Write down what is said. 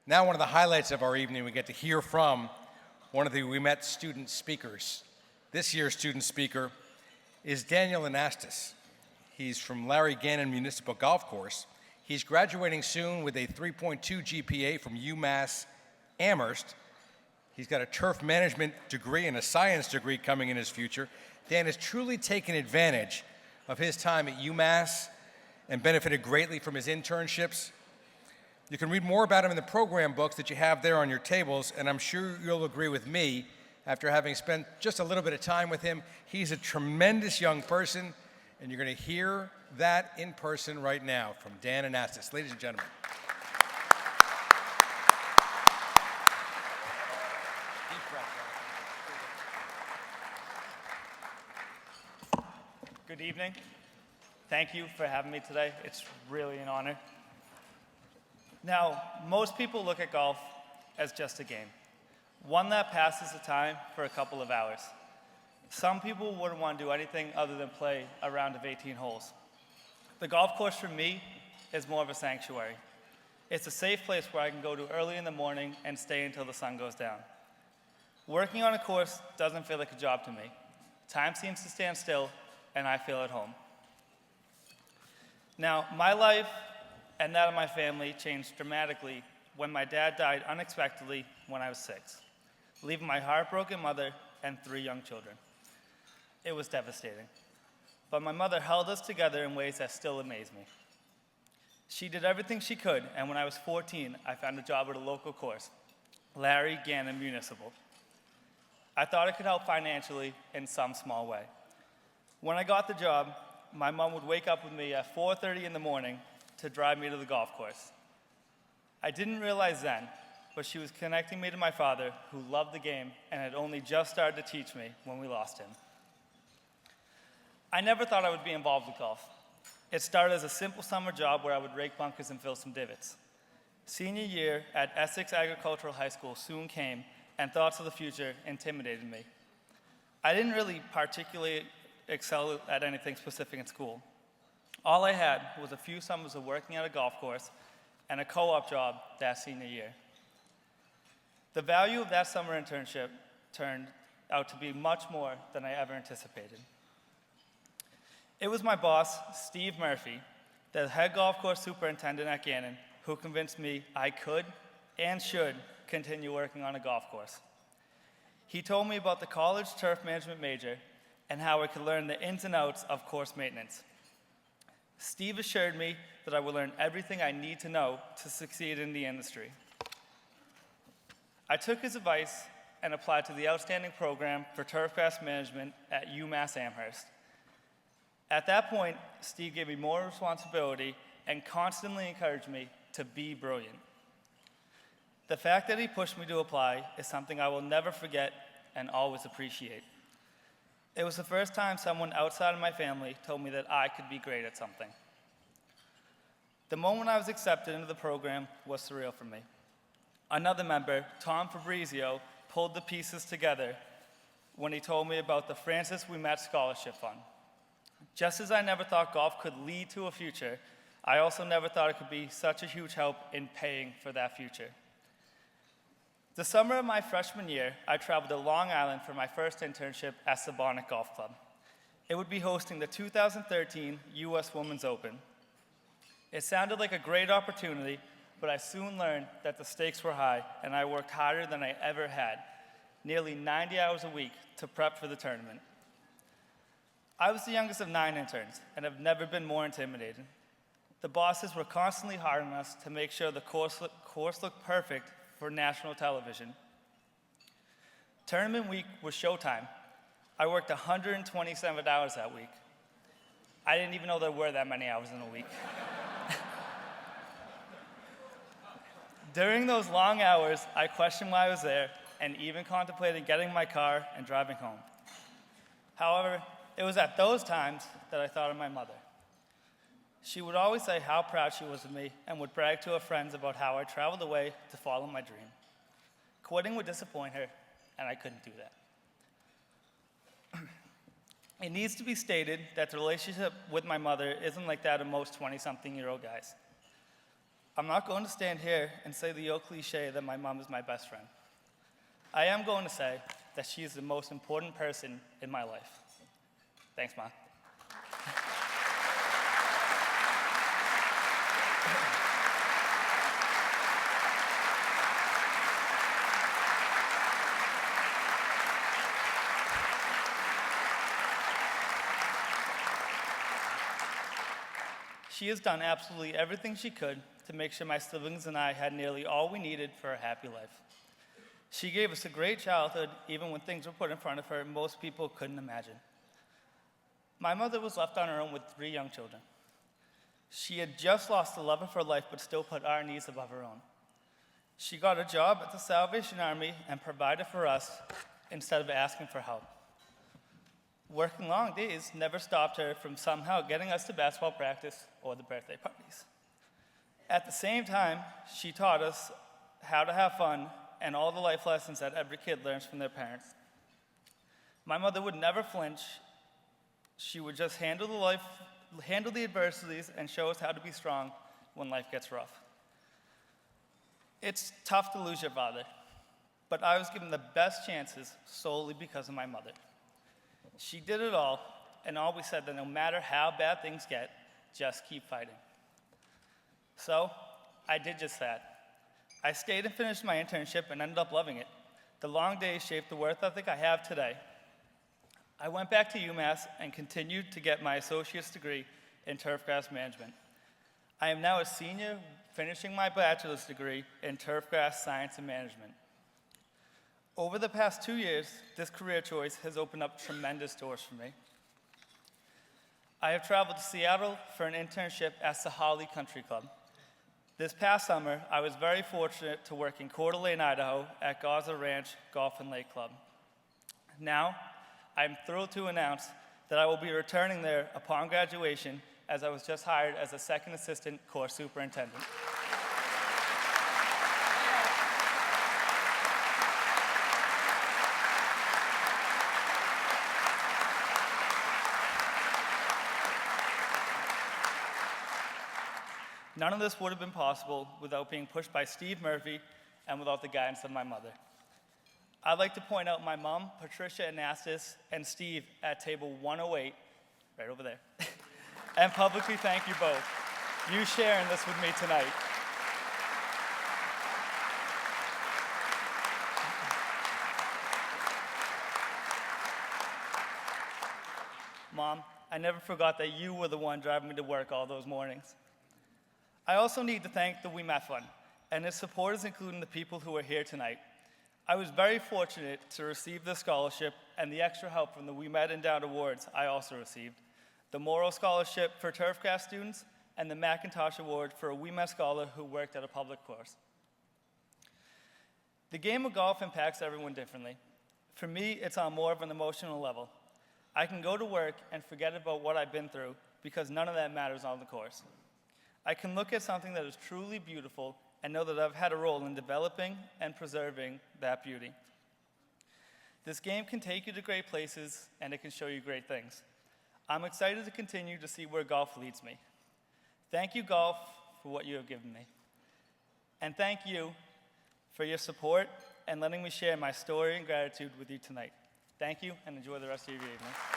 Now, one of the highlights of our evening, we get to hear from one of the Ouimet student speakers. This year's student speaker is Daniel Anastos. He's from Larry Gannon Municipal Golf Course. He's graduating soon with a 3.2 GPA from UMass Amherst. He's got a turf management degree and a science degree coming in his future. Dan has truly taken advantage of his time at UMass and benefited greatly from his internships. You can read more about him in the program books that you have there on your tables, and I'm sure you'll agree with me, after having spent just a little bit of time with him, he's a tremendous young person, and you're going to hear that in person right now from Dan Anastos. Ladies and gentlemen. Good evening. Thank you for having me today. It's really an honor. Now, most people look at golf as just a game, one that passes the time for a couple of hours. Some people wouldn't want to do anything other than play a round of 18 holes. The golf course for me is more of a sanctuary. It's a safe place where I can go to early in the morning and stay until the sun goes down. Working on a course doesn't feel like a job to me. Time seems to stand still, and I feel at home. Now, my life and that of my family changed dramatically when my dad died unexpectedly when I was 6, leaving my heartbroken mother and 3 young children. It was devastating. But my mother held us together in ways that still amaze me. She did everything she could, and when I was 14, I found a job at a local course, Larry Gannon Municipal. I thought it could help financially in some small way. When I got the job, my mom would wake up with me at 4:30 in the morning to drive me to the golf course. I didn't realize then, but she was connecting me to my father, who loved the game and had only just started to teach me when we lost him. I never thought I would be involved with golf. It started as a simple summer job where I would rake bunkers and fill some divots. Senior year at Essex Agricultural High School soon came, and thoughts of the future intimidated me. I didn't really particularly excel at anything specific in school. All I had was a few summers of working at a golf course and a co-op job that senior year. The value of that summer internship turned out to be much more than I ever anticipated. It was my boss, Steve Murphy, the head golf course superintendent at Gannon, who convinced me I could and should continue working on a golf course. He told me about the college turf management major and how I could learn the ins and outs of course maintenance. Steve assured me that I would learn everything I need to know to succeed in the industry. I took his advice and applied to the outstanding program for turfgrass management at UMass Amherst. At that point, Steve gave me more responsibility and constantly encouraged me to be brilliant. The fact that he pushed me to apply is something I will never forget and always appreciate. It was the first time someone outside of my family told me that I could be great at something. The moment I was accepted into the program was surreal for me. Another member, Tom Fabrizio, pulled the pieces together when he told me about the Francis Ouimet Scholarship Fund. Just as I never thought golf could lead to a future, I also never thought it could be such a huge help in paying for that future. The summer of my freshman year, I traveled to Long Island for my first internship at Sabonic Golf Club. It would be hosting the 2013 U.S. Women's Open. It sounded like a great opportunity, but I soon learned that the stakes were high, and I worked harder than I ever had, nearly 90 hours a week, to prep for the tournament. I was the youngest of 9 interns, and have never been more intimidated. The bosses were constantly hard on us to make sure the course looked perfect for national television. Tournament week was showtime. I worked 127 hours that week. I didn't even know there were that many hours in a week. During those long hours, I questioned why I was there and even contemplated getting in my car and driving home. However, it was at those times that I thought of my mother. She would always say how proud she was of me and would brag to her friends about how I traveled away to follow my dream. Quitting would disappoint her, and I couldn't do that. It needs to be stated that the relationship with my mother isn't like that of most 20-something-year-old guys. I'm not going to stand here and say the old cliche that my mom is my best friend. I am going to say that she is the most important person in my life. Thanks, Mom. She has done absolutely everything she could to make sure my siblings and I had nearly all we needed for a happy life. She gave us a great childhood, even when things were put in front of her most people couldn't imagine. My mother was left on her own with 3 young children. She had just lost the love of her life, but still put our needs above her own. She got a job at the Salvation Army and provided for us instead of asking for help. Working long days never stopped her from somehow getting us to basketball practice or the birthday parties. At the same time, she taught us how to have fun and all the life lessons that every kid learns from their parents. My mother would never flinch. She would just handle the adversities and show us how to be strong when life gets rough. It's tough to lose your father, but I was given the best chances solely because of my mother. She did it all, and always said that no matter how bad things get, just keep fighting. So, I did just that. I stayed and finished my internship and ended up loving it. The long days shaped the work ethic I have today. I went back to UMass and continued to get my associate's degree in turfgrass management. I am now a senior, finishing my bachelor's degree in turfgrass science and management. Over the past 2 years, this career choice has opened up tremendous doors for me. I have traveled to Seattle for an internship at Sahali Country Club. This past summer, I was very fortunate to work in Coeur d'Alene, Idaho at Gaza Ranch Golf and Lake Club. Now, I'm thrilled to announce that I will be returning there upon graduation, as I was just hired as a second assistant course superintendent. None of this would have been possible without being pushed by Steve Murphy and without the guidance of my mother. I'd like to point out my mom, Patricia Anastos, and Steve at table 108, right over there, and publicly thank you both. You sharing this with me tonight. Mom, I never forgot that you were the one driving me to work all those mornings. I also need to thank the Ouimet Fund and its supporters, including the people who are here tonight. I was very fortunate to receive this scholarship and the extra help from the Ouimet Endowed Awards I also received, the Morrow Scholarship for turfgrass students, and the McIntosh Award for a Ouimet scholar who worked at a public course. The game of golf impacts everyone differently. For me, it's on more of an emotional level. I can go to work and forget about what I've been through because none of that matters on the course. I can look at something that is truly beautiful and know that I've had a role in developing and preserving that beauty. This game can take you to great places, and it can show you great things. I'm excited to continue to see where golf leads me. Thank you, golf, for what you have given me. And thank you for your support and letting me share my story and gratitude with you tonight. Thank you, and enjoy the rest of your evening.